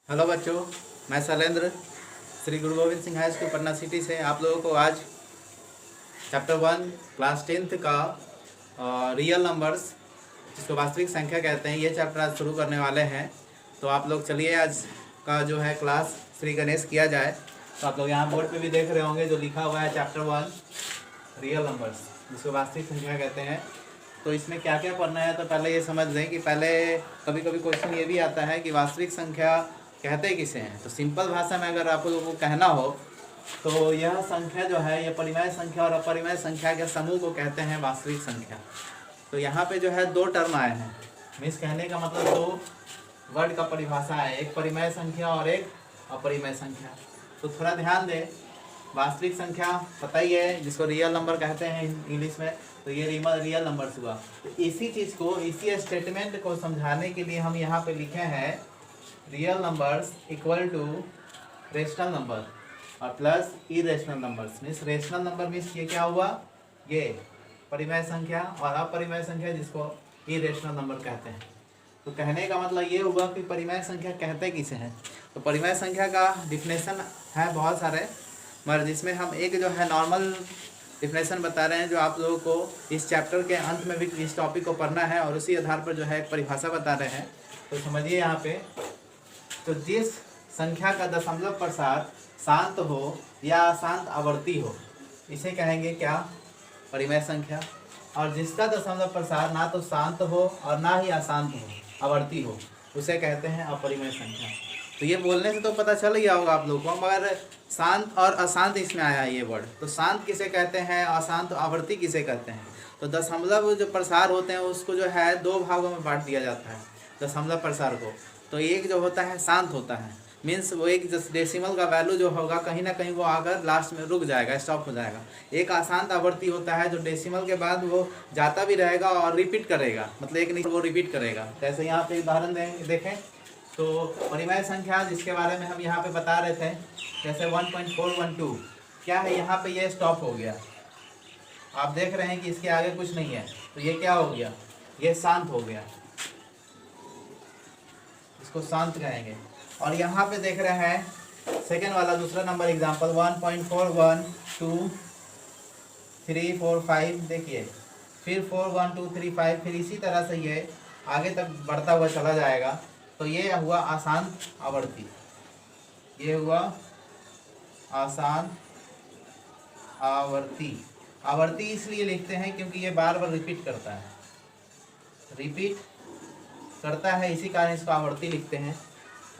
Hello बच्चों, मैं शैलेंद्र श्री गुरु Govind Singh high school Patna city से आप लोगों को आज चैप्टर 1 क्लास 10th का रियल नंबर्स जिसको वास्तविक संख्या कहते हैं, ये चैप्टर आज शुरू करने वाले हैं। तो आप लोग चलिए आज का जो है क्लास श्री गणेश किया जाए। तो आप लोग यहाँ बोर्ड पे भी देख रहे होंगे जो लिखा हुआ है चैप्टर 1 रियल नंबर्स जिसको वास्तविक संख्या कहते हैं। तो इसमें क्या क्या पढ़ना है, तो पहले ये समझ लें कि पहले कभी कभी क्वेश्चन ये भी आता है कि वास्तविक संख्या कहते किसे हैं। तो सिंपल भाषा में अगर आप लोगों को कहना हो तो यह संख्या जो है, यह परिमेय संख्या और अपरिमेय संख्या के समूह को कहते हैं वास्तविक संख्या। तो यहाँ पे जो है दो टर्म आए हैं, मीन्स कहने का मतलब दो वर्ड का परिभाषा है, एक परिमेय संख्या और एक अपरिमेय संख्या। तो थोड़ा ध्यान दें, वास्तविक संख्या पता ही है जिसको रियल नंबर कहते हैं इंग्लिश में, तो ये रियल नंबर्स हुआ। तो इसी चीज़ को, इसी स्टेटमेंट को समझाने के लिए हम यहाँ पे लिखे हैं real numbers equal to rational number और plus irrational numbers. Means rational number means ये क्या हुआ, ये परिमेय संख्या, और अपरिमेय संख्या जिसको इरेशनल नंबर कहते हैं। तो कहने का मतलब ये हुआ कि परिमेय संख्या कहते किसे हैं। तो परिमेय संख्या का डिफिनेशन है बहुत सारे, मगर जिसमें हम एक जो है नॉर्मल डिफिनेशन बता रहे हैं जो आप लोगों को इस चैप्टर के अंत में भी इस टॉपिक को पढ़ना है, और उसी आधार पर जो है एक परिभाषा बता रहे हैं। तो समझिए यहाँ पे, तो जिस संख्या का दशमलव प्रसार शांत हो या अशांत आवर्ती हो इसे कहेंगे क्या, परिमेय संख्या। और जिसका दशमलव प्रसार ना तो शांत हो और ना ही अशांत हो, आवर्ती हो, उसे कहते हैं अपरिमेय संख्या। तो ये बोलने से तो पता चल गया होगा आप लोगों को, मगर शांत और अशांत इसमें आया ये वर्ड। तो शांत किसे कहते हैं, अशांत आवर्ती किसे कहते हैं। तो दशमलव जो प्रसार होते हैं उसको जो है दो भागों में बांट दिया जाता है दशमलव प्रसार को। तो एक जो होता है शांत होता है, मीन्स वो एक डेसिमल का वैल्यू जो होगा कहीं ना कहीं वो आकर लास्ट में रुक जाएगा, स्टॉप हो जाएगा। एक अशांत आवर्ती होता है जो डेसिमल के बाद वो जाता भी रहेगा और रिपीट करेगा, मतलब एक नहीं वो रिपीट करेगा। जैसे यहाँ पे उदाहरण देखें तो परिमेय संख्या जिसके बारे में हम यहाँ पे बता रहे थे, जैसे 1.412 क्या है, यहाँ पे ये स्टॉप हो गया। आप देख रहे हैं कि इसके आगे कुछ नहीं है, तो ये क्या हो गया, ये शांत हो गया, इसको शांत कहेंगे। और यहाँ पे देख रहे हैं सेकेंड वाला दूसरा नंबर एग्जांपल 1.4122345, देखिए फिर 41235, फिर इसी तरह से ये आगे तक बढ़ता हुआ चला जाएगा। तो ये हुआ अशांत आवर्ती, ये हुआ अशांत आवर्ती। आवर्ती इसलिए लिखते हैं क्योंकि ये बार बार रिपीट करता है, रिपीट करता है, इसी कारण इसको आवर्ती लिखते हैं।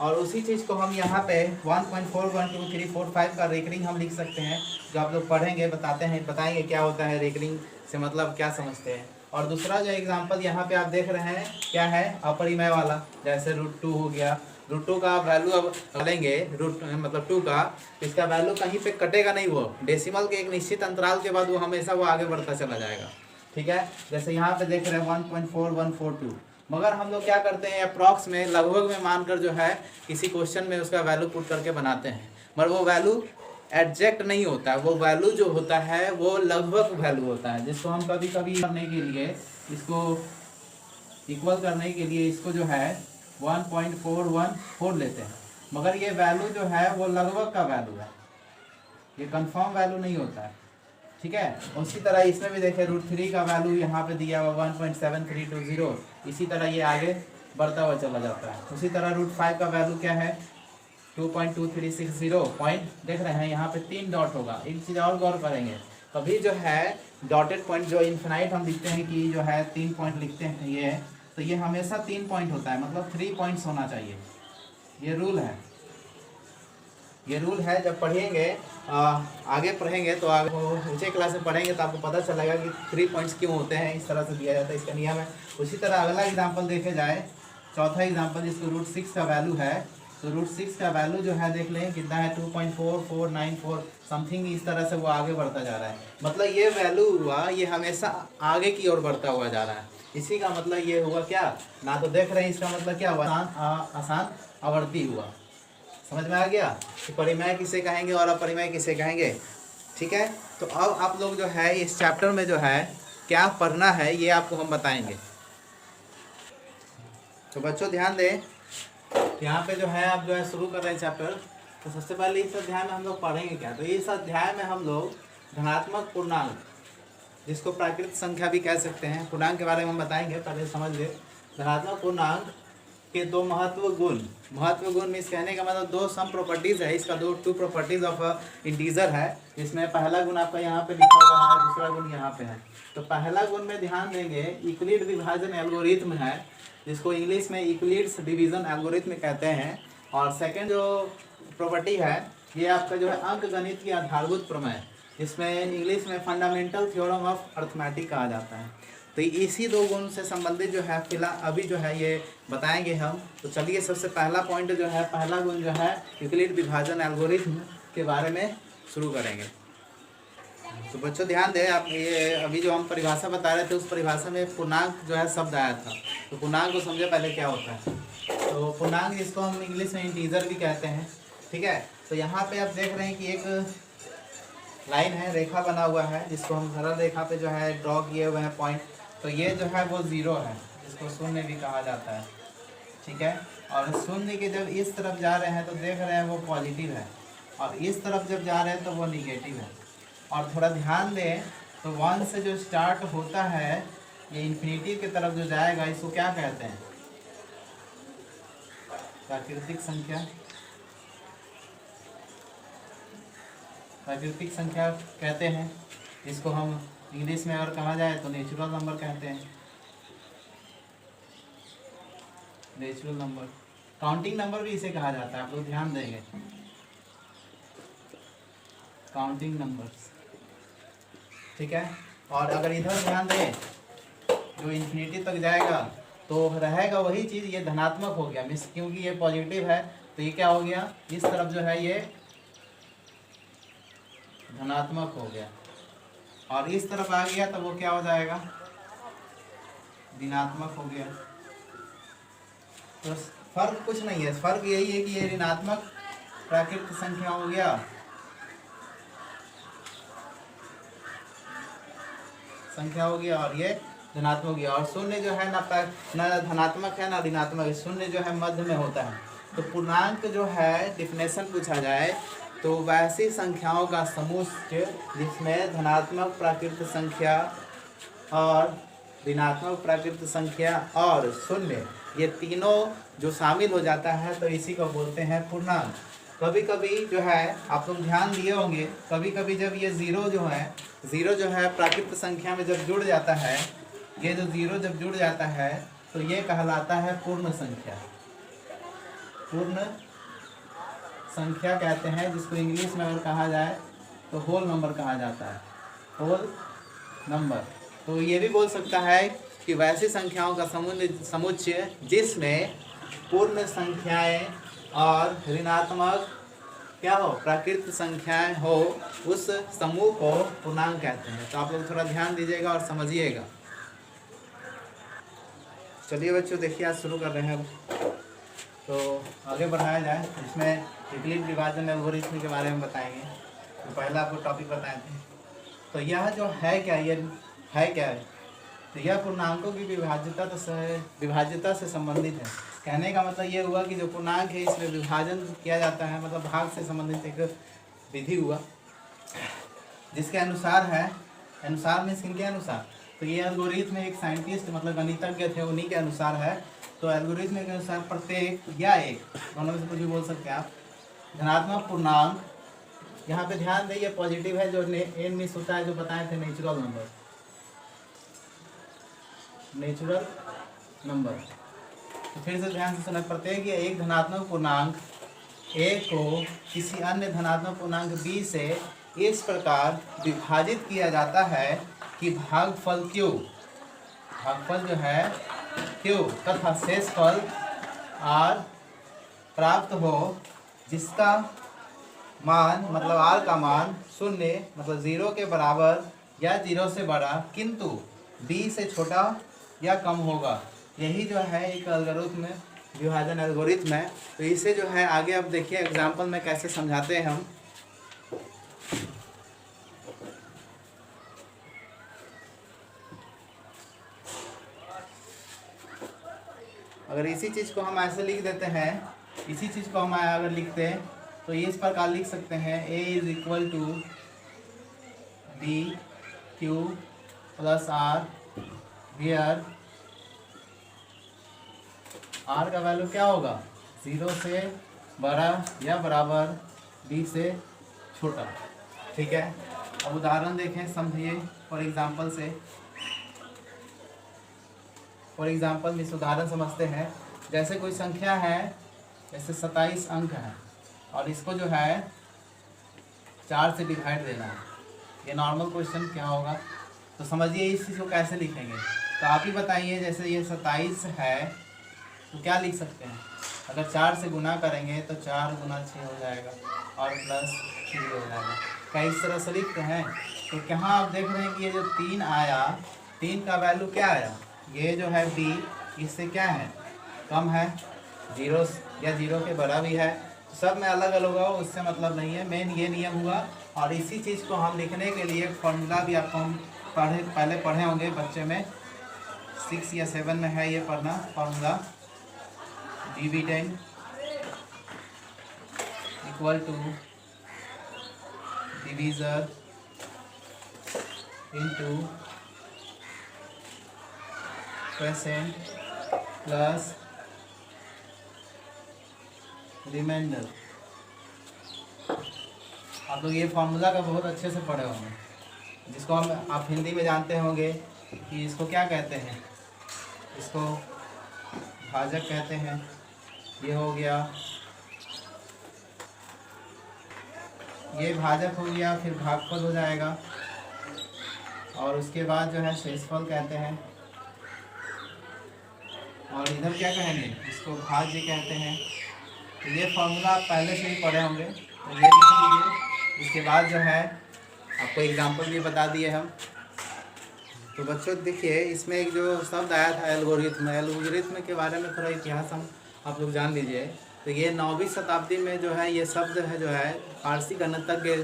और उसी चीज़ को हम यहाँ पे 1.412345 का रेकरिंग हम लिख सकते हैं, जो आप लोग पढ़ेंगे, बताएंगे क्या होता है रेकरिंग से, मतलब क्या समझते हैं। और दूसरा जो एग्जांपल यहाँ पे आप देख रहे हैं क्या है, अपरिमेय वाला, जैसे √2 हो गया। √2 का वैल्यू अब लेंगे, मतलब 2 का, इसका वैल्यू कहीं पे कटेगा नहीं, वो डेसिमल के एक निश्चित अंतराल के बाद वो हमेशा वो आगे बढ़ता चला जाएगा, ठीक है। जैसे यहाँ पे देख रहे हैं 1.4142, मगर हम लोग क्या करते हैं अप्रॉक्स में, लगभग में मानकर जो है किसी क्वेश्चन में उसका वैल्यू पुट करके बनाते हैं, मगर वो वैल्यू एग्जैक्ट नहीं होता है। वो वैल्यू जो होता है वो लगभग वैल्यू होता है, जिसको हम कभी कभी करने के लिए, इसको इक्वल करने के लिए इसको जो है 1.414 लेते हैं, मगर ये वैल्यू जो है वो लगभग का वैल्यू है, ये कंफर्म वैल्यू नहीं होता है, ठीक है। उसी तरह इसमें भी देखें √3 का वैल्यू यहाँ पे दिया हुआ 1.7320, इसी तरह ये आगे बढ़ता हुआ चला जाता है। उसी तरह √5 का वैल्यू क्या है 2.2360 पॉइंट, देख रहे हैं यहाँ पे 3 डॉट होगा। एक चीज़ और गौर करेंगे, कभी जो है डॉटेड पॉइंट जो इन्फिनाइट हम लिखते हैं कि जो है 3 पॉइंट लिखते हैं ये, तो ये हमेशा 3 पॉइंट होता है, मतलब 3 पॉइंट्स होना चाहिए, ये रूल है, ये रूल है। जब पढ़ेंगे आगे पढ़ेंगे तो आगे नीचे क्लास में पढ़ेंगे तो आपको पता चलेगा कि 3 पॉइंट्स क्यों होते हैं, इस तरह से दिया जाता है, इसका नियम है। उसी तरह अगला एग्जांपल देखे जाए, चौथा एग्जांपल जिसको √6 का वैल्यू है, तो √6 का वैल्यू जो है देख लें कितना है 2.4494 समथिंग, इस तरह से वो आगे बढ़ता जा रहा है। मतलब ये वैल्यू हुआ, ये हमेशा आगे की ओर बढ़ता हुआ जा रहा है। इसी का मतलब ये हुआ क्या, ना तो देख रहे हैं, इसका मतलब क्या हुआ, अशांत आवर्ती हुआ। समझ में आ गया कि परिमेय किसे कहेंगे और अपरिमेय किसे कहेंगे, ठीक है। तो अब आप लोग जो है इस चैप्टर में जो है क्या पढ़ना है ये आपको हम बताएंगे। तो बच्चों ध्यान दें, यहाँ पे जो है आप जो है शुरू कर रहे हैं चैप्टर। तो सबसे पहले इस अध्याय में हम लोग पढ़ेंगे क्या, तो इस अध्याय में हम लोग धनात्मक पूर्णांक, जिसको प्राकृतिक संख्या भी कह सकते हैं, पूर्णांक के बारे में हम बताएंगे। पहले समझ ले धनात्मक पूर्णांक के दो महत्व गुण मीन्स कहने का मतलब दो सम प्रॉपर्टीज है इसका, टू प्रॉपर्टीज ऑफ इंटीजर है। इसमें पहला गुण आपका यहाँ पे लिखा हुआ है, दूसरा गुण यहाँ पे है। तो पहला गुण में ध्यान देंगे यूक्लिड विभाजन एल्गोरिथम है, जिसको इंग्लिश में यूक्लिड्स डिवीजन एल्गोरिथम कहते हैं। और सेकेंड जो प्रॉपर्टी है ये आपका जो है अंक गणित की आधारभूत प्रमेय, जिसमें इंग्लिश में फंडामेंटल थ्योरम ऑफ अर्थमेटिक कहा जाता है। तो इसी दो गुण से संबंधित जो है फिलहाल अभी जो है ये बताएंगे हम। तो चलिए सबसे पहला पॉइंट जो है, पहला गुण जो है यूक्लिड विभाजन एल्गोरिथम के बारे में शुरू करेंगे। तो बच्चों ध्यान दें आप, ये अभी जो हम परिभाषा बता रहे थे उस परिभाषा में पूर्णांक जो है शब्द आया था। तो पूर्णांक को समझे पहले क्या होता है। तो पूर्णांक जिसको हम इंग्लिश में इंटीजर भी कहते हैं, ठीक है। तो यहाँ पे आप देख रहे हैं कि एक लाइन है, रेखा बना हुआ है, जिसको हम सरल रेखा पे जो है ड्रॉ किए हुए हैं पॉइंट। तो ये जो है वो जीरो है, जिसको शून्य भी कहा जाता है, ठीक है। और शून्य के जब इस तरफ जा रहे हैं तो देख रहे हैं वो पॉजिटिव है, और इस तरफ जब जा रहे हैं तो वो निगेटिव है। और थोड़ा ध्यान दें तो 1 से जो स्टार्ट होता है ये इन्फिनिटी की तरफ जो जाएगा इसको क्या कहते हैं, प्राकृतिक संख्या। प्राकृतिक संख्या कहते हैं, इसको हम इंग्लिश में अगर कहा जाए तो नेचुरल नंबर कहते हैं, नेचुरल नंबर। काउंटिंग नंबर भी इसे कहा जाता है, आप लोग ध्यान देंगे, काउंटिंग नंबर्स, ठीक है। और अगर इधर ध्यान दें जो इन्फिनिटी तक जाएगा तो रहेगा वही चीज़, ये धनात्मक हो गया मीन्स क्योंकि ये पॉजिटिव है तो ये क्या हो गया, इस तरफ जो है ये धनात्मक हो गया, और इस तरफ आ गया तो वो क्या हो जाएगा, ऋणात्मक हो गया। तो फर्क कुछ नहीं है, फर्क यही है कि ये ऋणात्मक प्राकृतिक संख्या हो गया, और ये धनात्मक हो गया। और शून्य जो है ना धनात्मक है ना ऋणात्मक है, शून्य जो है मध्य में होता है। तो पूर्णांक जो है डिफिनेशन पूछा जाए तो वैसी संख्याओं का समुच्चय जिसमें धनात्मक प्राकृतिक संख्या और ऋणात्मक प्राकृतिक संख्या और शून्य ये तीनों जो शामिल हो जाता है तो इसी को बोलते हैं पूर्णांक। कभी कभी जो है आप लोग ध्यान दिए होंगे, कभी कभी जब ये ज़ीरो जो है प्राकृतिक संख्या में जब जुड़ जाता है, ये जो ज़ीरो जब जुड़ जाता है तो ये कहलाता है पूर्ण संख्या। पूर्ण संख्या कहते हैं, जिसको इंग्लिश में अगर कहा जाए तो होल नंबर कहा जाता है, होल नंबर। तो ये भी बोल सकता है कि वैसी संख्याओं का समुच्चय जिसमें पूर्ण संख्याएं और ऋणात्मक क्या हो, प्राकृतिक संख्याएं हो, उस समूह को पूर्णांक कहते हैं। तो आप लोग थोड़ा ध्यान दीजिएगा और समझिएगा। चलिए बच्चों देखिए आज शुरू कर रहे हैं, तो आगे बढ़ाया जाए। इसमें यूक्लिड विभाजन एल्गोरिथम के बारे में बताएंगे। तो पहला आपको टॉपिक बताए थे, तो यह जो है क्या, ये है क्या है, तो यह पूर्णांकों की विभाज्यता से संबंधित है। कहने का मतलब ये हुआ कि जो पूर्णांक है इसमें विभाजन किया जाता है, मतलब भाग से संबंधित एक विधि हुआ, जिसके अनुसार है, अनुसार मीन्स किनके अनुसार, तो ये एल्गोरिथम एक साइंटिस्ट मतलब गणितज्ञ थे उन्हीं के अनुसार है। तो एल्गोरिथम के अनुसार प्रत्येक या एक, दोनों में से कुछ भी बोल सकते हैं आप, धनात्मक पूर्णांक, यहाँ पे ध्यान दें ये पॉजिटिव है, जो एन मिस होता है जो बताए थे नेचुरल नंबर। तो फिर से ध्यान से सुना, प्रत्येक या एक धनात्मक पूर्णांक ए को किसी अन्य धनात्मक पूर्णांक बी से इस प्रकार विभाजित किया जाता है कि भागफल क्यू, भागफल जो है क्यू तथा शेषफल आर प्राप्त हो, जिसका मान मतलब आर का मान शून्य मतलब 0 के बराबर या 0 से बड़ा किंतु बी से छोटा या कम होगा। यही जो है एक एल्गोरिथम विभाजन एल्गोरिथम है। तो इसे जो है आगे अब देखिए एग्जाम्पल में कैसे समझाते हैं हम। अगर इसी चीज़ को हम ऐसे लिख देते हैं इसी चीज़ को हम अगर लिखते हैं तो ये इस प्रकार लिख सकते हैं A is equal to D Q plus R, where R का वैल्यू क्या होगा, 0 से बड़ा या बराबर डी से छोटा। ठीक है, अब उदाहरण देखें, समझिए फॉर एग्जांपल से। फॉर एग्जांपल इस उदाहरण समझते हैं। जैसे कोई संख्या है, जैसे 27 अंक है और इसको जो है 4 से डिवाइड देना है। ये नॉर्मल क्वेश्चन क्या होगा, तो समझिए इस चीज़ को कैसे लिखेंगे। तो आप ही बताइए, जैसे ये 27 है तो क्या लिख सकते हैं। अगर 4 से गुना करेंगे तो 4 गुना 6 हो जाएगा और प्लस 3 हो जाएगा। क्या इस तरह से लिखते हैं। तो यहाँ आप देख रहे हैं कि ये जो 3 आया, 3 का वैल्यू क्या आया, ये जो है बी इससे क्या है, कम है, 0 या 0 के बड़ा भी है। सब में अलग अलग होगा, उससे मतलब नहीं है, मेन ये नियम हुआ। और इसी चीज़ को हम लिखने के लिए फॉर्मूला भी आपको हम पहले पढ़े होंगे बच्चे में, 6 या 7 में है ये पढ़ना formula. dv10 equal to divisor into quotient plus remainder. आप लोग ये फार्मूला का बहुत अच्छे से पढ़े होंगे, जिसको हम आप हिंदी में जानते होंगे कि इसको क्या कहते हैं, इसको भाजक कहते हैं। ये हो गया, ये भाजक हो गया, फिर भागफल हो जाएगा और उसके बाद जो है शेषफल कहते हैं। और इधर क्या कहेंगे, इसको भाज्य कहते हैं। तो ये फार्मूला आप पहले से ही पढ़े होंगे, तो ये लिख लीजिए। इसके बाद जो है आपको एग्जांपल भी बता दिए हम। तो बच्चों देखिए, इसमें एक जो शब्द आया था एल्गोरिथम, एल्गोरिथम के बारे में थोड़ा इतिहास हम आप लोग जान लीजिए। तो ये 9वीं शताब्दी में जो है ये शब्द है जो है फारसी गणितज्ञ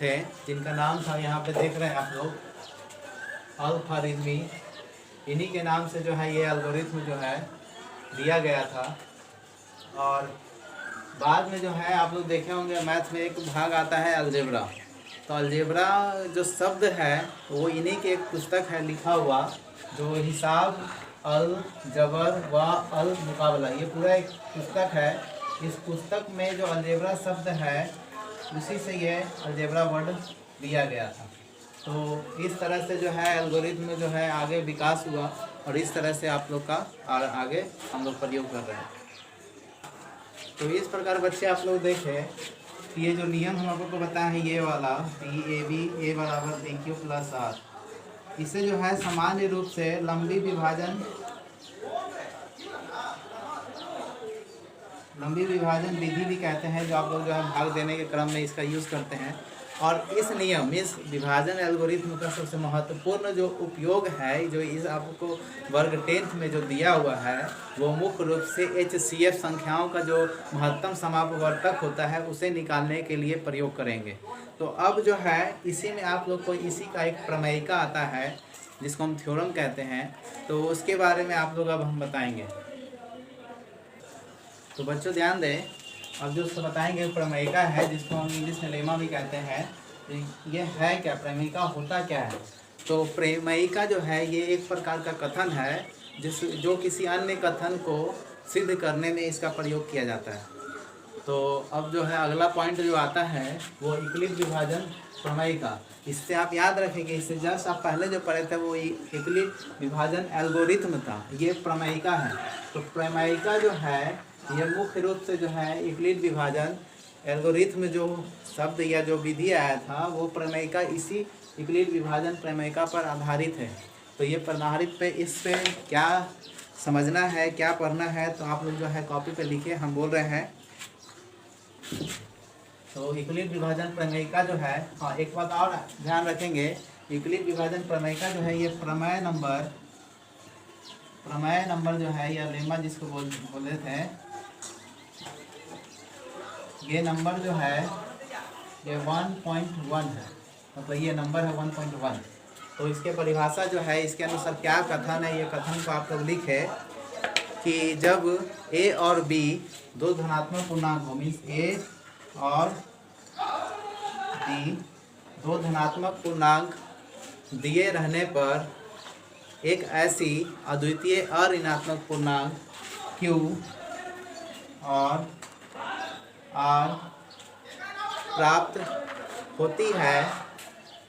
थे, जिनका नाम था, यहाँ पे देख रहे हैं आप लोग, अल-ख्वारिज़मी। इन्हीं के नाम से जो है ये एल्गोरिथम जो है दिया गया था। और बाद में जो है आप लोग देखे होंगे मैथ में एक भाग आता है अलजेब्रा। तो अलजेब्रा जो शब्द है वो इन्हीं की एक पुस्तक है लिखा हुआ, जो हिसाब अल जबर व अल मुकाबला, ये पूरा एक पुस्तक है। इस पुस्तक में जो अलजेब्रा शब्द है उसी से ये अलजेब्रा वर्ड दिया गया था। तो इस तरह से जो है एल्गोरिथम में जो है आगे विकास हुआ और इस तरह से आप लोग का आगे हम लोग प्रयोग कर रहे हैं। तो इस प्रकार बच्चे आप लोग देखें कि ये जो नियम हम आपको बताया है, ये वाला ए बराबर बी क्यू प्लस आर, इसे जो है सामान्य रूप से लंबी विभाजन विधि भी कहते हैं, जो आप लोग जो है भाग देने के क्रम में इसका यूज़ करते हैं। और इस विभाजन एल्गोरिथम का सबसे महत्वपूर्ण जो उपयोग है, जो इस आपको वर्ग 10th में जो दिया हुआ है, वो मुख्य रूप से HCF संख्याओं का जो महत्तम समापवर्तक होता है उसे निकालने के लिए प्रयोग करेंगे। तो अब जो है इसी में आप लोग को इसी का एक प्रमेयिका आता है जिसको हम थ्योरम कहते हैं, तो उसके बारे में आप लोग अब हम बताएंगे। तो बच्चों ध्यान दें, अब जो उसको बताएंगे प्रमेयिका है, जिसको हम इंग्लिश में लेमा भी कहते हैं। तो ये है क्या, प्रमेयिका होता क्या है। तो प्रमेयिका जो है ये एक प्रकार का कथन है जो किसी अन्य कथन को सिद्ध करने में इसका प्रयोग किया जाता है। तो अब जो है अगला पॉइंट जो आता है वो यूक्लिड विभाजन प्रमेयिका। इससे आप याद रखेंगे, इससे जस्ट आप पहले जो पढ़े थे वो यूक्लिड विभाजन एल्गोरिथम था, ये प्रमेयिका है। तो प्रमेयिका जो है ये मुख्य रूप से जो है यूक्लिड विभाजन एल्गोरिथम जो शब्द या जो विधि आया था वो प्रमेयिका इसी यूक्लिड विभाजन प्रमेयिका पर आधारित है। तो ये प्रधारित पे इस पे क्या समझना है, क्या पढ़ना है, तो आप लोग जो है कॉपी पे लिखिए, हम बोल रहे हैं। तो यूक्लिड विभाजन प्रमेयिका जो है, हाँ एक बात और ध्यान रखेंगे, यूक्लिड विभाजन प्रमेयिका जो है ये प्रमेय नंबर जो है या लेमा जिसको बोले थे, ये नंबर जो है ये 1.1 है, मतलब ये नंबर है 1.1। तो इसके परिभाषा जो है इसके अनुसार क्या कथन है, ये कथन को आप लोग लिखे कि जब a और b दो धनात्मक पूर्णांक हो, मीन्स a और b दो धनात्मक पूर्णांक दिए रहने पर एक ऐसी अद्वितीय अऋणात्मक पूर्णांक q और r प्राप्त होती है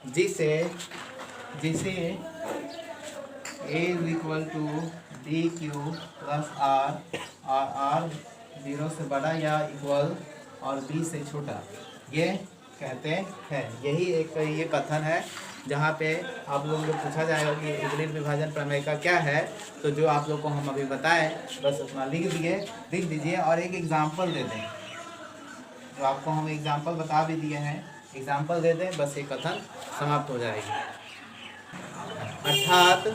जिसे a is equal to D Q plus R और आर 0 से बड़ा या इक्वल और b से छोटा, ये कहते हैं। यही एक ये कथन है जहाँ पे आप लोगों को पूछा जाएगा कि यूक्लिड विभाजन प्रमेय का क्या है, तो जो आप लोग को हम अभी बताएं बस उतना लिख दीजिए और एक एग्जाम्पल दे दें। जो आपको हम एग्जाम्पल बता भी दिए हैं, एग्जाम्पल दे दें, बस ये कथन समाप्त हो जाएगी। अर्थात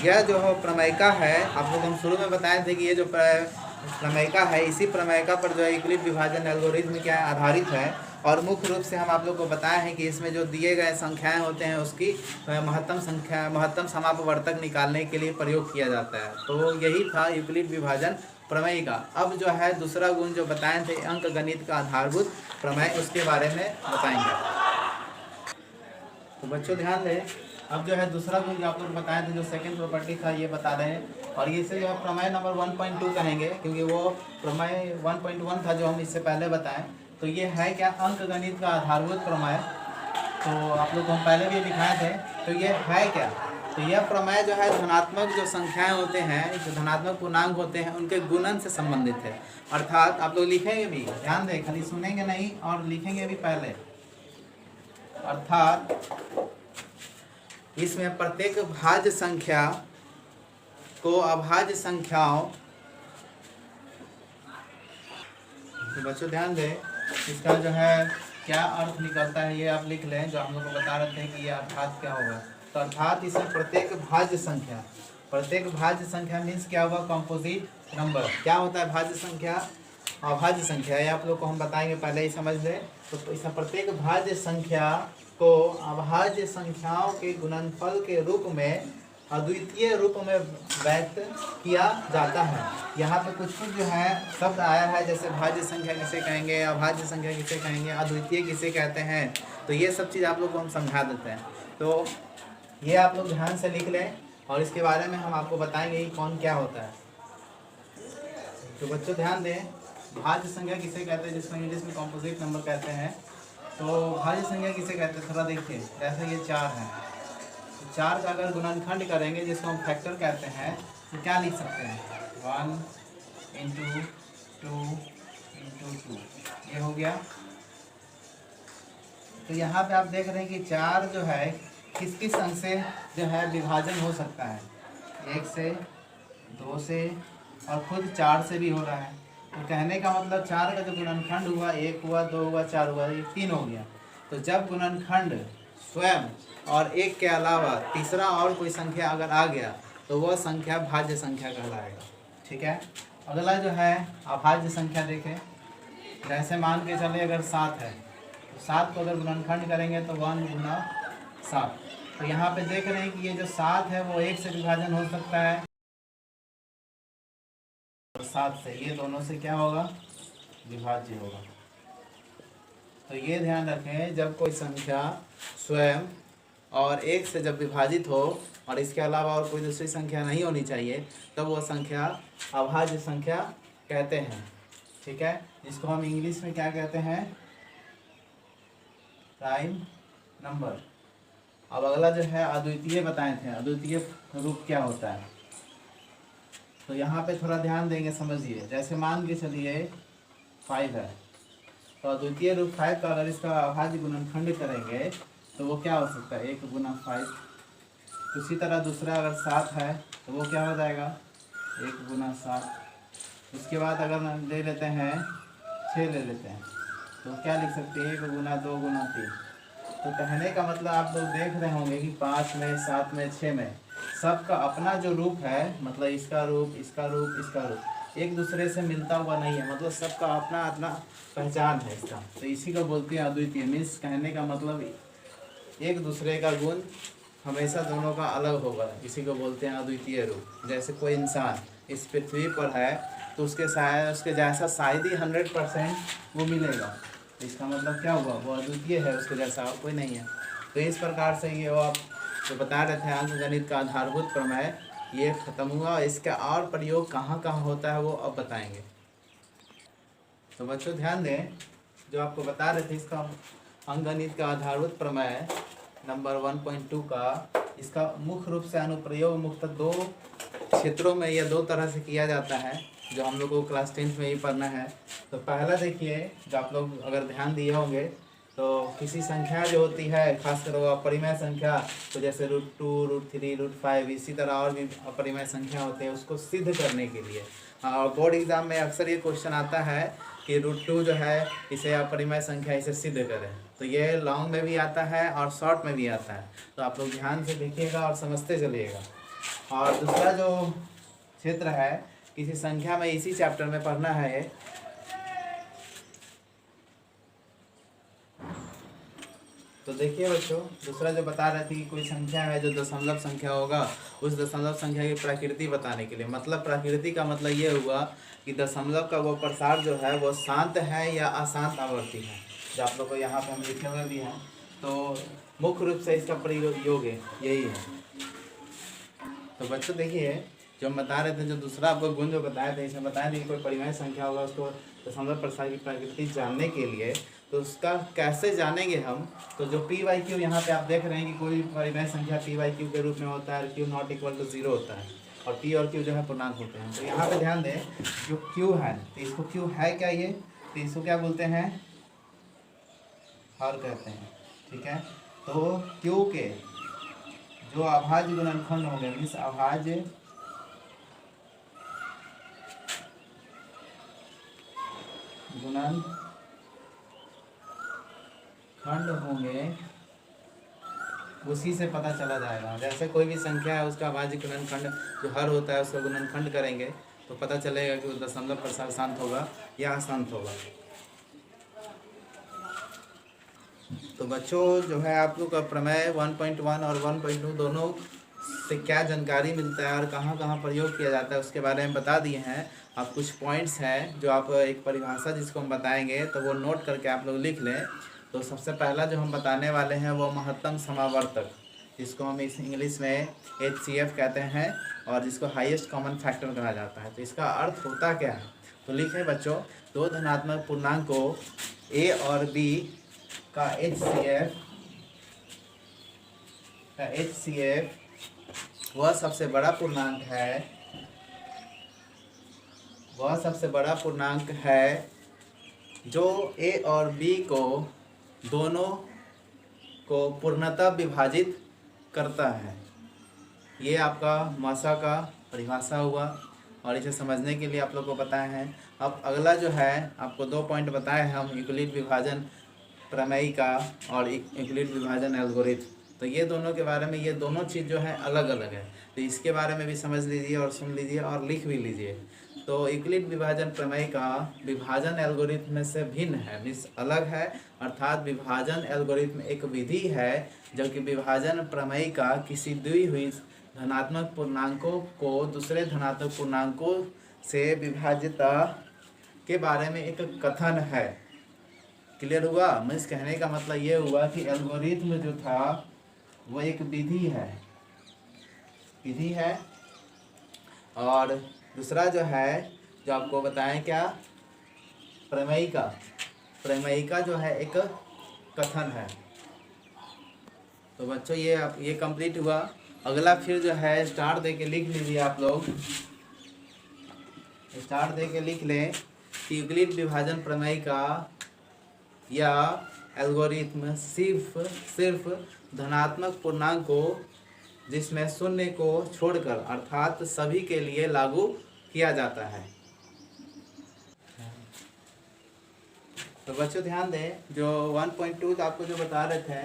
यह जो प्रमेयिका है, आप लोग हम शुरू में बताए थे कि ये जो प्रमेयिका है, इसी प्रमेयिका पर जो है यूक्लिड विभाजन एल्गोरिथम क्या आधारित है। और मुख्य रूप से हम आप लोग को बताया है कि इसमें जो दिए गए संख्याएं होते हैं उसकी महत्तम समापवर्तक निकालने के लिए प्रयोग किया जाता है। तो यही था यूक्लिड विभाजन प्रमेय का। अब जो है दूसरा गुण जो बताए थे अंक गणित का आधारभूत प्रमेय, उसके बारे में बताएंगे। तो बच्चों ध्यान दें, अब जो है दूसरा गुण जो आप लोग बताए थे, जो सेकंड प्रॉपर्टी था, ये बता रहे हैं। और इसे जो है प्रमेय नंबर 1.2 कहेंगे, क्योंकि वो प्रमेय 1.1 था जो हम इससे पहले बताएं। तो ये है क्या, अंक गणित का आधारभूत प्रमेय। तो आप लोग को हम पहले भी दिखाए थे। तो ये है क्या, तो यह प्रमेय जो है धनात्मक जो संख्याएं होते हैं, जो धनात्मक पूर्णांक होते हैं, उनके गुणन से संबंधित है। अर्थात आप लोग लिखेंगे भी, ध्यान दें, खाली सुनेंगे नहीं और लिखेंगे भी पहले। अर्थात इसमें प्रत्येक भाज्य संख्या को अभाज्य संख्याओं, तो बच्चों ध्यान दें, इसका जो है क्या अर्थ निकलता है ये आप लिख लें, जो हम लोग को बता रहे थे कि ये अर्थात क्या होगा। तो अर्थात इसमें प्रत्येक भाज्य संख्या मीन्स क्या होगा, कंपोजिट नंबर। क्या होता है भाज्य संख्या, अभाज्य संख्या, ये आप लोग को हम बताएंगे, पहले ही समझ लें। तो इसमें प्रत्येक भाज्य संख्या को अभाज्य संख्याओं के गुणनफल के रूप में, अद्वितीय रूप में व्यक्त किया जाता है। यहाँ पे कुछ जो है शब्द आया है, जैसे भाज्य संख्या किसे कहेंगे, अभाज्य संख्या किसे कहेंगे, अद्वितीय किसे कहते हैं। तो ये सब चीज़ आप लोग को हम समझा देते हैं। तो ये आप लोग ध्यान से लिख लें और इसके बारे में हम आपको बताएंगे कि कौन क्या होता है। तो बच्चों ध्यान दें, भाज्य संख्या किसे कहते हैं, जिसको इंग्लिश में कंपोजिट नंबर कहते हैं। तो भाज्य संख्या किसे कहते हैं, थोड़ा देखिए। जैसे ये 4 है, तो 4 का अगर गुणनखंड करेंगे, जिसको हम फैक्टर कहते हैं, तो क्या लिख सकते हैं, 1 × 2 × 2, ये हो गया। तो यहाँ पे आप देख रहे हैं कि 4 जो है किस किस अंक से जो है विभाजन हो सकता है, 1 से, 2 से और खुद 4 से भी हो रहा है। तो कहने का मतलब 4 का जो गुणनखंड हुआ, 1 हुआ, 2 हुआ, 4 हुआ, ये 3 हो गया। तो जब गुणनखंड स्वयं और 1 के अलावा तीसरा और कोई संख्या अगर आ गया, तो वह संख्या भाज्य संख्या कहलाएगा। ठीक है। अगला जो है अभाज्य संख्या देखें। जैसे मान के चले अगर 7 है, तो 7 को अगर गुणनखंड करेंगे तो 1 × 7। तो यहाँ पे देख रहे हैं कि ये जो 7 है वो 1 से विभाजन हो सकता है, 7 से, ये दोनों से क्या होगा, विभाज्य होगा। तो ये ध्यान रखें, जब कोई संख्या स्वयं और 1 से जब विभाजित हो और इसके अलावा और कोई दूसरी संख्या नहीं होनी चाहिए, तब वो संख्या अभाज्य संख्या कहते हैं। ठीक है, जिसको हम इंग्लिश में क्या कहते हैं, प्राइम नंबर। अब अगला जो है अद्वितीय बताए थे, अद्वितीय रूप क्या होता है। तो यहाँ पे थोड़ा ध्यान देंगे, समझिए। जैसे मान के चलिए 5 है, तो अद्वितीय रूप 5 का अगर इसका अभाज्य गुणनखंड करेंगे तो वो क्या हो सकता है, 1 × 5। उसी तरह दूसरा अगर 7 है तो वो क्या हो जाएगा, 1 × 7। उसके बाद अगर ले लेते हैं 6 ले लेते हैं, तो क्या लिख सकते हैं, 1 × 2 × 3। तो कहने का मतलब आप लोग देख रहे होंगे कि 5 में, 7 में, 6 में सबका अपना जो रूप है, मतलब इसका रूप, इसका रूप, इसका रूप एक दूसरे से मिलता हुआ नहीं है, मतलब सबका अपना अपना पहचान है इसका। तो इसी को बोलते हैं अद्वितीय। मीन्स कहने का मतलब एक दूसरे का गुण हमेशा दोनों का अलग होगा, इसी को बोलते हैं अद्वितीय रूप। जैसे कोई इंसान, इस पृथ्वी पर है तो उसके जैसा शायद ही 100% वो मिलेगा। इसका मतलब क्या हुआ, वो अद्वितीय है, उसके जैसा और कोई नहीं है। तो इस प्रकार से ये वो आप जो बता रहे थे अंकगणित का आधारभूत प्रमेय ये खत्म हुआ। इसका और प्रयोग कहाँ कहाँ होता है वो अब बताएंगे। तो बच्चों ध्यान दें, जो आपको बता रहे थे इसका अंकगणित का आधारभूत प्रमेय नंबर 1.2 का, इसका मुख्य रूप से अनुप्रयोग मुख्यतः दो क्षेत्रों में या दो तरह से किया जाता है, जो हम लोग को क्लास 10th में ही पढ़ना है। तो पहला देखिए, जो आप लोग अगर ध्यान दिए होंगे तो किसी संख्या जो होती है, खासकर वो अपरिमेय संख्या, तो जैसे √2, √3, √5, इसी तरह और भी अपरिमेय संख्या होते हैं, उसको सिद्ध करने के लिए और बोर्ड एग्जाम में अक्सर ये क्वेश्चन आता है कि √2 जो है इसे अपरिमेय संख्या, इसे सिद्ध करें। तो ये लॉन्ग में भी आता है और शॉर्ट में भी आता है, तो आप लोग ध्यान से देखिएगा और समझते चलिएगा। और दूसरा जो क्षेत्र है, किसी संख्या में इसी चैप्टर में पढ़ना है ये, तो देखिए बच्चों, दूसरा जो बता रहे थे कि कोई संख्या है जो दशमलव संख्या होगा, उस दशमलव संख्या की प्रकृति बताने के लिए, मतलब प्रकृति का मतलब ये हुआ कि दशमलव का वो प्रसार जो है वो शांत है या अशांत आवर्ती है, जो आप लोग को यहाँ पे हम लिखे हुए भी हैं। तो मुख्य रूप से इसका प्रयोग यही है। तो बच्चों देखिए, जो हम बता रहे थे, जो दूसरा आपको गुण जो बताए थे, इसमें बताया था कि कोई परिमेय संख्या होगा, उसको दशमलव प्रसार की प्रकृति जानने के लिए, तो उसका कैसे जानेंगे हम। तो जो p/q यहाँ पे आप देख रहे हैं कि कोई परिमेय संख्या p/q के रूप में होता है, q ≠ 0 होता है, और p और q जो है पूर्णांक होते हैं। तो यहाँ पे ध्यान दें, जो q है, तो इसको q है क्या ये, तो इसको क्या बोलते हैं, हर कहते हैं, ठीक है। तो q के जो अभाज्य गुणनखंड होंगे, मीन्स अभाज्य गुणनखंड होंगे, उसी से पता चला जाएगा। जैसे कोई भी संख्या है उसका अभाज्य गुणनखंड जो हर होता है, उसका गुणनखंड करेंगे तो पता चलेगा कि वो दशमलव प्रसार शांत होगा या अशांत होगा। तो बच्चों जो है आप लोग का प्रमेय 1.1 और 1.2 दोनों से क्या जानकारी मिलता है और कहाँ कहाँ प्रयोग किया जाता है उसके बारे में बता दिए हैं। अब कुछ पॉइंट्स हैं जो आप एक परिभाषा जिसको हम बताएंगे तो वो नोट करके आप लोग लिख लें। तो सबसे पहला जो हम बताने वाले हैं वो महत्तम समावर्तक, जिसको हम इस इंग्लिश में HCF कहते हैं और जिसको हाईएस्ट कॉमन फैक्टर कहा जाता है। तो इसका अर्थ होता क्या है, तो लिखें बच्चों, दो धनात्मक पूर्णांकों A और B का HCF वह सबसे बड़ा पूर्णांक है, वह सबसे बड़ा पूर्णांक है जो A और B को दोनों को पूर्णतः विभाजित करता है। ये आपका मासा का परिभाषा हुआ और इसे समझने के लिए आप लोग को बताए हैं। अब अगला जो है आपको 2 पॉइंट बताए हैं हम, यूक्लिड विभाजन प्रमेय का और यूक्लिड विभाजन एल्गोरिथम। तो ये दोनों के बारे में, ये दोनों चीज़ जो है अलग अलग है, तो इसके बारे में भी समझ लीजिए और सुन लीजिए और लिख भी लीजिए। तो यूक्लिड विभाजन प्रमेय का विभाजन एल्गोरिथम में से भिन्न है, मीन्स अलग है। अर्थात विभाजन एल्गोरिथम एक विधि है जबकि विभाजन प्रमेय का किसी दी हुई धनात्मक पूर्णांकों को दूसरे धनात्मक पूर्णांकों से विभाज्यता के बारे में एक कथन है। क्लियर हुआ? मीन्स कहने का मतलब ये हुआ कि एल्गोरिथम जो था वो एक विधि है और दूसरा जो है जो आपको बताएं क्या, प्रमेयिका जो है एक कथन है। तो बच्चों ये कंप्लीट हुआ। अगला फिर जो है स्टार दे के लिख लीजिए, आप लोग स्टार दे के लिख लें कि यूक्लिड विभाजन प्रमेय का या एल्गोरिथम सिर्फ धनात्मक पूर्णांकों जिसमें शून्य को छोड़कर अर्थात सभी के लिए लागू किया जाता है। तो बच्चों ध्यान दें, जो 1.2 आपको जो बता रहे थे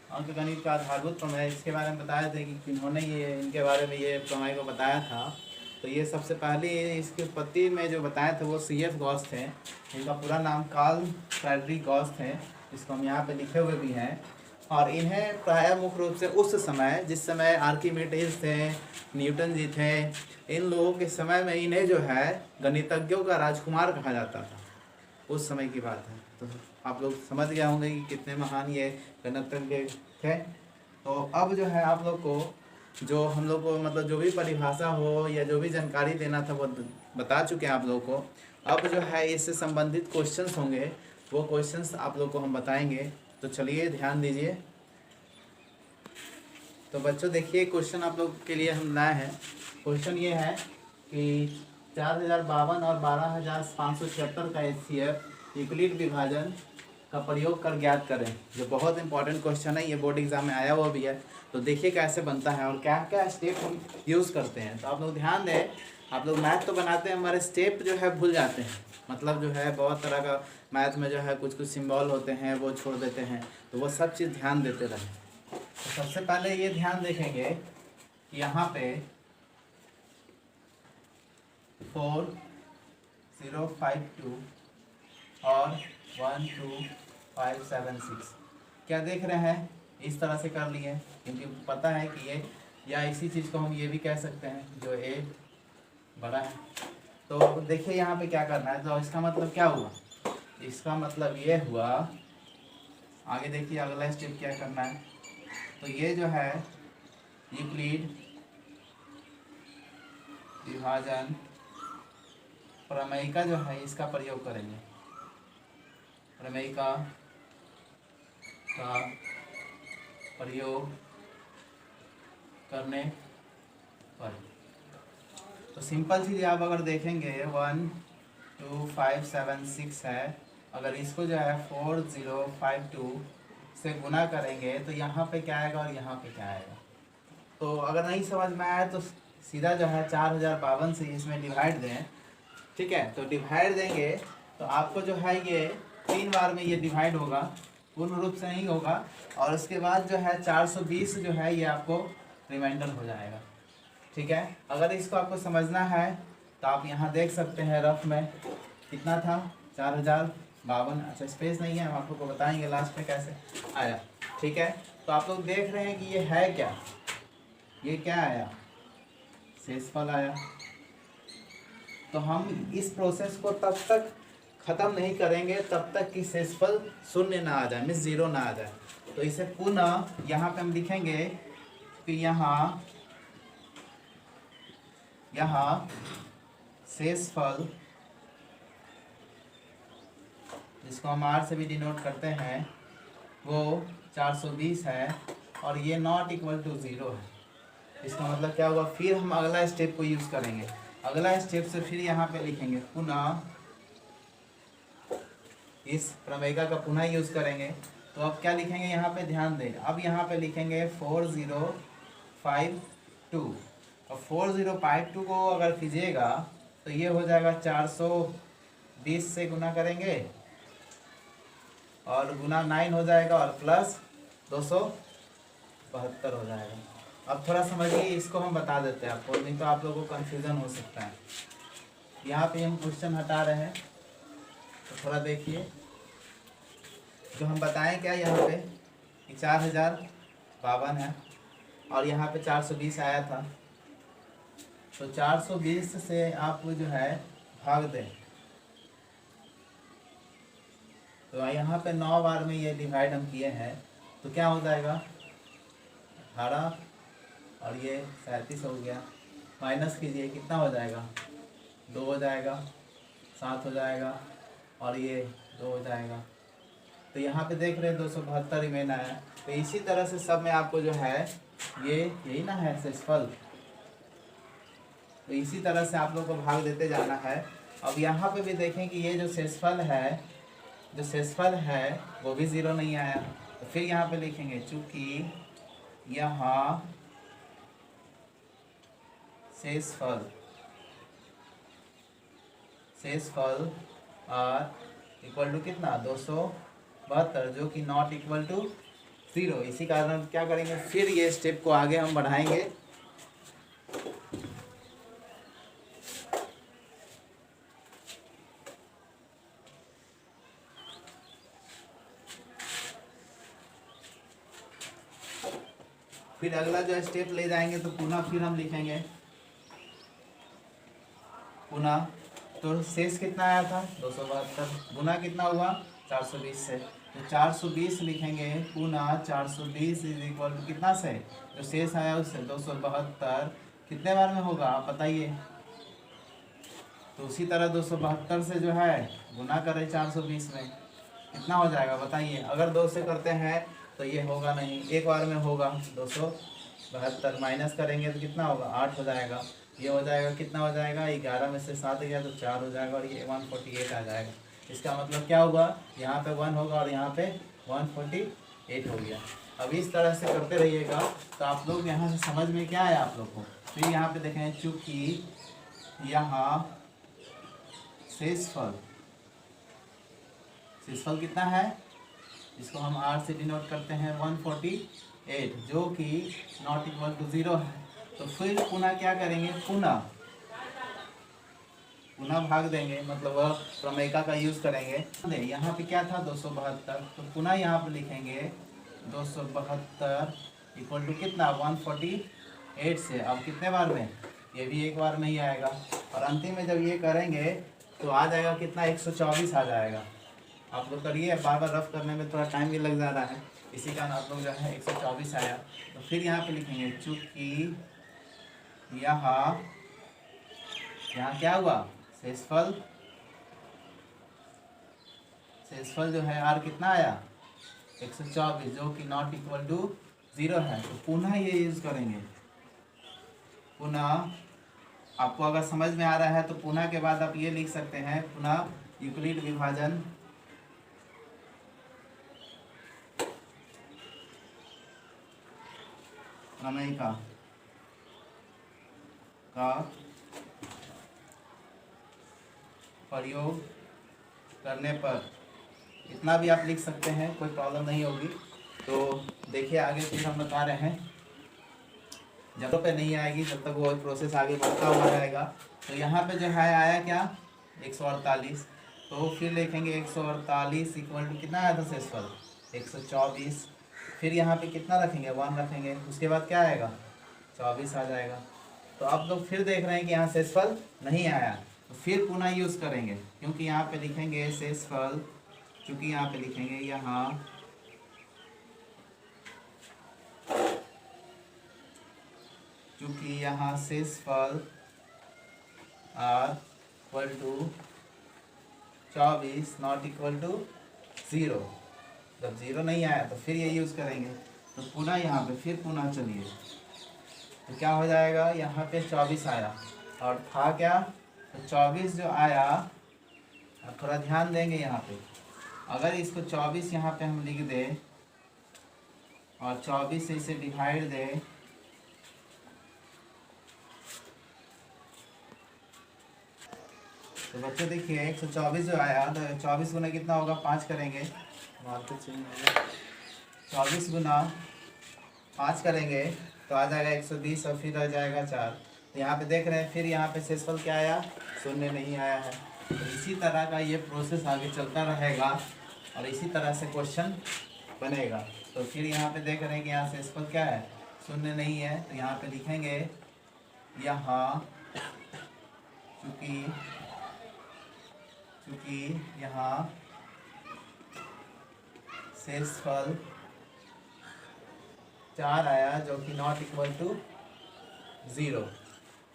अंकगणित का आधारभूत प्रमेय, इसके बारे में बताए थे कि इन्होंने इनके बारे में ये प्रमेय को बताया था। तो ये सबसे पहले इसकी उत्पत्ति में जो बताए थे वो CF गॉस थे। इनका पूरा नाम कार्ल फ्रेडरिक गॉस थे, जिसको हम यहाँ पे लिखे हुए भी हैं। और इन्हें प्रायः मुख्य रूप से उस समय, जिस समय आर्किमिडीज थे, न्यूटन जी थे, इन लोगों के समय में इन्हें जो है गणितज्ञों का राजकुमार कहा जाता था। उस समय की बात है। तो आप लोग समझ गए होंगे कि कितने महान ये गणितज्ञ थे। तो अब जो है आप लोग को, जो हम लोग को मतलब जो भी परिभाषा हो या जो भी जानकारी देना था वो बता चुके हैं आप लोग को। अब जो है इससे संबंधित क्वेश्चंस होंगे, वो क्वेश्चंस आप लोग को हम बताएंगे। तो चलिए ध्यान दीजिए। तो बच्चों देखिए, क्वेश्चन आप लोग के लिए हम लाए हैं। क्वेश्चन ये है कि 4052 और 12576 का HCF यूक्लिड विभाजन का प्रयोग कर ज्ञात करें। जो बहुत इंपॉर्टेंट क्वेश्चन है, ये बोर्ड एग्जाम में आया हुआ भी है। तो देखिए कैसे बनता है और क्या क्या स्टेप हम यूज़ करते हैं। तो आप लोग ध्यान दें, आप लोग मैथ तो बनाते हैं, हमारे स्टेप जो है भूल जाते हैं। मतलब जो है बहुत तरह का मैथ में जो है कुछ कुछ सिंबल होते हैं, वो छोड़ देते हैं। तो वो सब चीज़ ध्यान देते रहें। तो सबसे पहले ये ध्यान देखेंगे कि यहाँ पे 4052 और 12576 क्या देख रहे हैं, इस तरह से कर लिए, क्योंकि पता है कि ये, या इसी चीज़ को हम ये भी कह सकते हैं जो ए बड़ा है। तो देखिए यहाँ पे क्या करना है। तो इसका मतलब क्या हुआ, इसका मतलब ये हुआ, आगे देखिए अगला स्टेप क्या करना है। तो ये जो है यूक्लिड विभाजन प्रमेय का जो है इसका प्रयोग करेंगे। प्रमेय का प्रयोग करने पर, तो सिंपल चीज़ आप अगर देखेंगे 12576 है, अगर इसको जो है 4052 से गुना करेंगे तो यहाँ पे क्या आएगा और यहाँ पे क्या आएगा। तो अगर नहीं समझ में आया तो सीधा जो है 4052 से इसमें डिवाइड दें। ठीक है, तो डिवाइड देंगे तो आपको जो है ये 3 बार में ये डिवाइड होगा, पूर्ण रूप से नहीं होगा। और उसके बाद जो है 420 जो है ये आपको रिमाइंडर हो जाएगा। ठीक है, अगर इसको आपको समझना है तो आप यहाँ देख सकते हैं रफ में कितना था, 4052। अच्छा स्पेस नहीं है, हम आप लोग को बताएंगे लास्ट में कैसे आया। ठीक है, तो आप लोग देख रहे हैं कि ये है क्या, ये क्या आया, शेषफल आया। तो हम इस प्रोसेस को तब तक ख़त्म नहीं करेंगे तब तक कि शेषफल शून्य ना आ जाए, मीन्स जीरो ना आ जाए। तो इसे पुनः यहाँ पे हम लिखेंगे कि यहाँ शेषफल, जिसको हम R से भी डिनोट करते हैं, वो 420 है और ये नॉट इक्वल टू 0 है। इसका मतलब क्या हुआ, फिर हम अगला स्टेप को यूज़ करेंगे। अगला स्टेप से फिर यहाँ पे लिखेंगे पुनः, इस प्रमेयिका का पुनः यूज़ करेंगे। तो अब क्या लिखेंगे यहाँ पे, ध्यान दें। अब यहाँ पे लिखेंगे 4052 और 4052 को अगर कीजिएगा तो ये हो जाएगा 420 से गुना करेंगे और गुना 9 हो जाएगा और प्लस 272 हो जाएगा। अब थोड़ा समझिए, इसको हम बता देते हैं आपको, नहीं तो आप लोगों को कन्फ्यूज़न हो सकता है। यहाँ पे हम क्वेश्चन हटा रहे हैं तो थोड़ा देखिए, जो हम बताएं क्या यहाँ पे कि 4052 है और यहाँ पे 420 आया था। तो 420 से आप जो है भाग दें, तो यहाँ पे 9 बार में ये डिवाइड हम किए हैं। तो क्या हो जाएगा, 18 और ये 37 हो गया। माइनस कीजिए, कितना हो जाएगा, 2 हो जाएगा, 7 हो जाएगा और ये 2 हो जाएगा। तो यहाँ पे देख रहे हैं 272 रिमेन आया। तो इसी तरह से सब में आपको जो है ये यही ना है शेषफल, तो इसी तरह से आप लोग को भाग देते जाना है। अब यहाँ पे भी देखें कि ये जो शेषफल है वो भी 0 नहीं आया। तो फिर यहाँ पे लिखेंगे चूँकि यहाँ शेषफल आर इक्वल टू कितना, 272, जो कि नॉट इक्वल टू 0। इसी कारण क्या करेंगे, फिर ये स्टेप को आगे हम बढ़ाएंगे। फिर अगला जो स्टेप ले जाएंगे तो पुनः फिर हम लिखेंगे पुनः, तो शेष कितना आया था 272, गुना कितना हुआ 420 से, तो 420 लिखेंगे पुनः 420 इज इक्वल टू कितना से, जो शेष आया उससे 272 कितने बार में होगा आप बताइए। तो उसी तरह 272 से जो है गुना करें 420 में, कितना हो जाएगा बताइए। अगर 2 से करते हैं तो ये होगा नहीं, एक बार में होगा 272, माइनस करेंगे तो कितना होगा 8 हो जाएगा, ये हो जाएगा कितना हो जाएगा 11 में से 7 गया तो 4 हो जाएगा और ये 148 आ जाएगा। इसका मतलब क्या हुआ, यहाँ पे 1 होगा और यहाँ पे 148 हो गया। अब इस तरह से करते रहिएगा तो आप लोग यहाँ से समझ में क्या आया आप लोग को। फिर यहाँ पे देखें चूँकि यहाँ शेषफल कितना है, इसको हम r से डिनोट करते हैं 148, जो कि नॉट इक्वल टू 0 है। तो फिर पुनः क्या करेंगे, पुनः भाग देंगे, मतलब वह प्रमेयिका का यूज करेंगे। यहाँ पे क्या था 272, तो पुनः यहाँ पे लिखेंगे 272 इक्वल टू कितना 148 से, अब कितने बार में, ये भी एक बार में ही आएगा। और अंतिम में जब ये करेंगे तो आ जाएगा कितना 124 आ जाएगा। आप लोग करिए, बार बार रफ करने में थोड़ा टाइम भी लग जा रहा है, इसी कारण आप लोग जो है 124 आया। तो फिर यहाँ पे लिखेंगे चूँकि यहाँ क्या हुआ शेषफल जो है r कितना आया 124, जो कि नॉट इक्वल टू 0 है। तो पुनः ये यूज करेंगे, पुनः आपको अगर समझ में आ रहा है तो पुनः के बाद आप ये लिख सकते हैं, पुनः यूक्लिड विभाजन प्रमेयिका का प्रयोग करने पर इतना भी आप लिख सकते हैं, कोई प्रॉब्लम नहीं होगी। तो देखिए आगे फिर हम बता रहे हैं, जब पे नहीं आएगी जब तक वो प्रोसेस आगे बढ़ता हुआ रहेगा। तो यहाँ पे जो है आया क्या 148, तो फिर लिखेंगे 148 इक्वल टू कितना आया था शेषफल 124, फिर यहाँ पे कितना रखेंगे 1 रखेंगे, उसके बाद क्या आएगा 24 आ जाएगा। तो आप लोग फिर देख रहे हैं कि यहाँ शेषफल नहीं आया, तो फिर पुनः यूज़ करेंगे, क्योंकि यहाँ पे लिखेंगे शेषफल, क्योंकि यहाँ पे लिखेंगे यहाँ शेषफल r equal to 24 not equal to 0, जब 0 नहीं आया तो फिर ये यूज़ करेंगे। तो पुनः यहाँ पे फिर पुनः चलिए, तो क्या हो जाएगा, यहाँ पे 24 आया और था क्या, तो 24 जो आया, अब थोड़ा ध्यान देंगे यहाँ पे, अगर इसको 24 यहाँ पे हम लिख दें और 24 से इसे डिवाइड दें, तो बच्चे देखिए 124 जो आया, तो 24 गुना कितना होगा 5 करेंगे, 24 गुना 5 करेंगे तो आ जाएगा 120 और फिर रह जाएगा 4। तो यहाँ पे देख रहे हैं फिर यहाँ पे शेषफल क्या आया, 0 नहीं आया है। तो इसी तरह का ये प्रोसेस आगे चलता रहेगा और इसी तरह से क्वेश्चन बनेगा। तो फिर यहाँ पे देख रहे हैं कि यहाँ शेषफल क्या है 0 नहीं है, तो यहाँ पे लिखेंगे यहाँ चूँकि यहाँ शेषफल 4 आया जो कि नॉट इक्वल टू 0,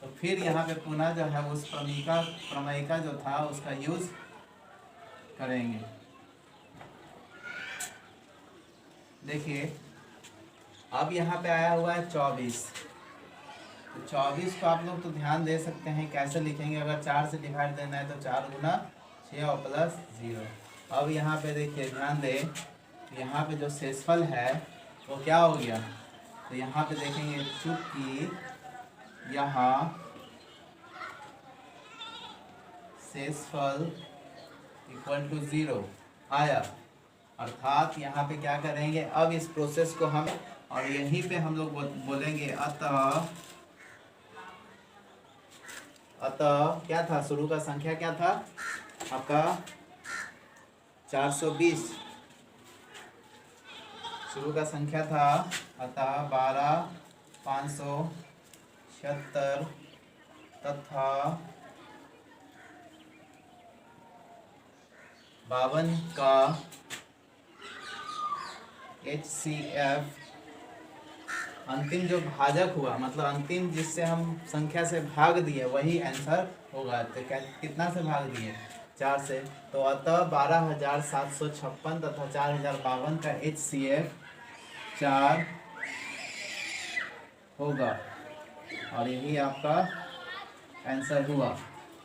तो फिर यहाँ पे पुनः जो है उस प्रमेयिका जो था उसका यूज करेंगे। देखिए अब यहाँ पे आया हुआ है 24, तो 24 को आप लोग तो ध्यान दे सकते हैं कैसे लिखेंगे, अगर 4 से डिवाइड देना है तो 4 गुना 6 और प्लस 0। अब यहाँ पे देखिए ध्यान दें, यहाँ पे जो शेषफल है वो क्या हो गया, तो यहाँ पे देखेंगे चूँकि यहाँ शेषफल इक्वल टू 0 आया, अर्थात यहाँ पे क्या करेंगे, अब इस प्रोसेस को हम, और यहीं पे हम लोग बोलेंगे अतः क्या था, शुरू का संख्या क्या था आपका 420, शुरू का संख्या था, अतः 12,576 तथा 52 का HCF अंतिम जो भाजक हुआ, मतलब अंतिम जिससे हम संख्या से भाग दिए वही आंसर होगा। तो कितना से भाग दिए? 4 से। तो अतः 12,756 तथा 4,052 का HCF 4 होगा और यही आपका आंसर हुआ।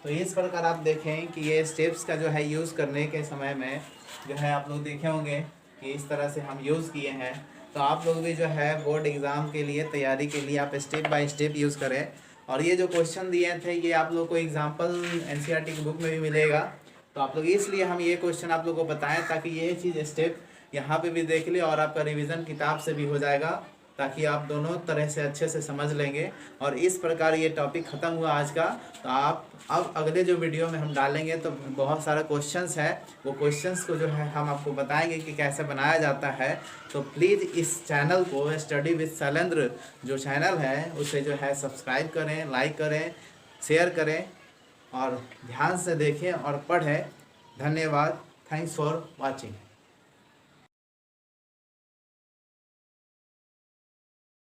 तो इस प्रकार आप देखें कि ये स्टेप्स का जो है यूज़ करने के समय में जो है आप लोग देखे होंगे कि इस तरह से हम यूज़ किए हैं। तो आप लोग भी जो है बोर्ड एग्ज़ाम के लिए तैयारी के लिए आप स्टेप बाय स्टेप यूज़ करें। और ये जो क्वेश्चन दिए थे ये आप लोग को एग्जाम्पल NCERT की बुक में भी मिलेगा। तो आप लोग इसलिए हम ये क्वेश्चन आप लोग को बताएं ताकि ये चीज़ स्टेप यहाँ पे भी देख ले और आपका रिवीजन किताब से भी हो जाएगा, ताकि आप दोनों तरह से अच्छे से समझ लेंगे। और इस प्रकार ये टॉपिक ख़त्म हुआ आज का। तो आप अब अगले जो वीडियो में हम डालेंगे तो बहुत सारा क्वेश्चंस है, वो क्वेश्चंस को जो है हम आपको बताएंगे कि कैसे बनाया जाता है। तो प्लीज़ इस चैनल को स्टडी विद शैलेंद्र जो चैनल है उसे जो है सब्सक्राइब करें, लाइक करें, शेयर करें और ध्यान से देखें और पढ़ें। धन्यवाद। Thanks for watching.